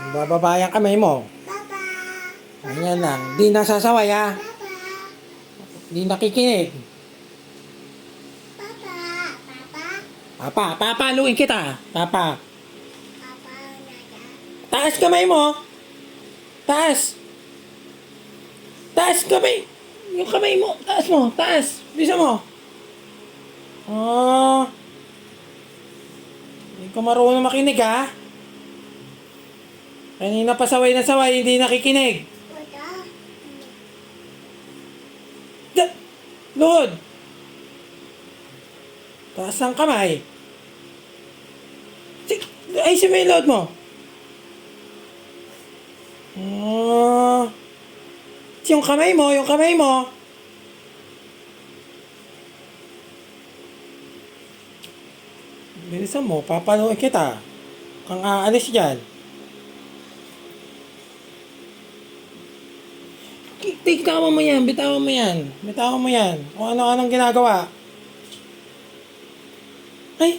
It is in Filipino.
Bababa yung kamay mo. Papa. Ganyan lang. Di nasasaway ha. Papa. Di nakikinig. Papa. Papa, papaluin kita. Papa. Papa nada. Taas kamay mo. Taas. Taas kamay. Yung kamay mo. Taas mo. Taas. Bisa mo. Oh. Hindi ko marunong makinig ha. Kanina pa saway na saway, hindi nakikinig. Wala. Lord! Taas ang kamay. Ay, mo yung load mo. Oh. Yung kamay mo, yung kamay mo. Bilisan mo, papaluin kita. Kang aalis dyan. Bitawan mo yan, bitawan mo yan. Bitawan mo yan. Kung ano-anong ginagawa. Ay,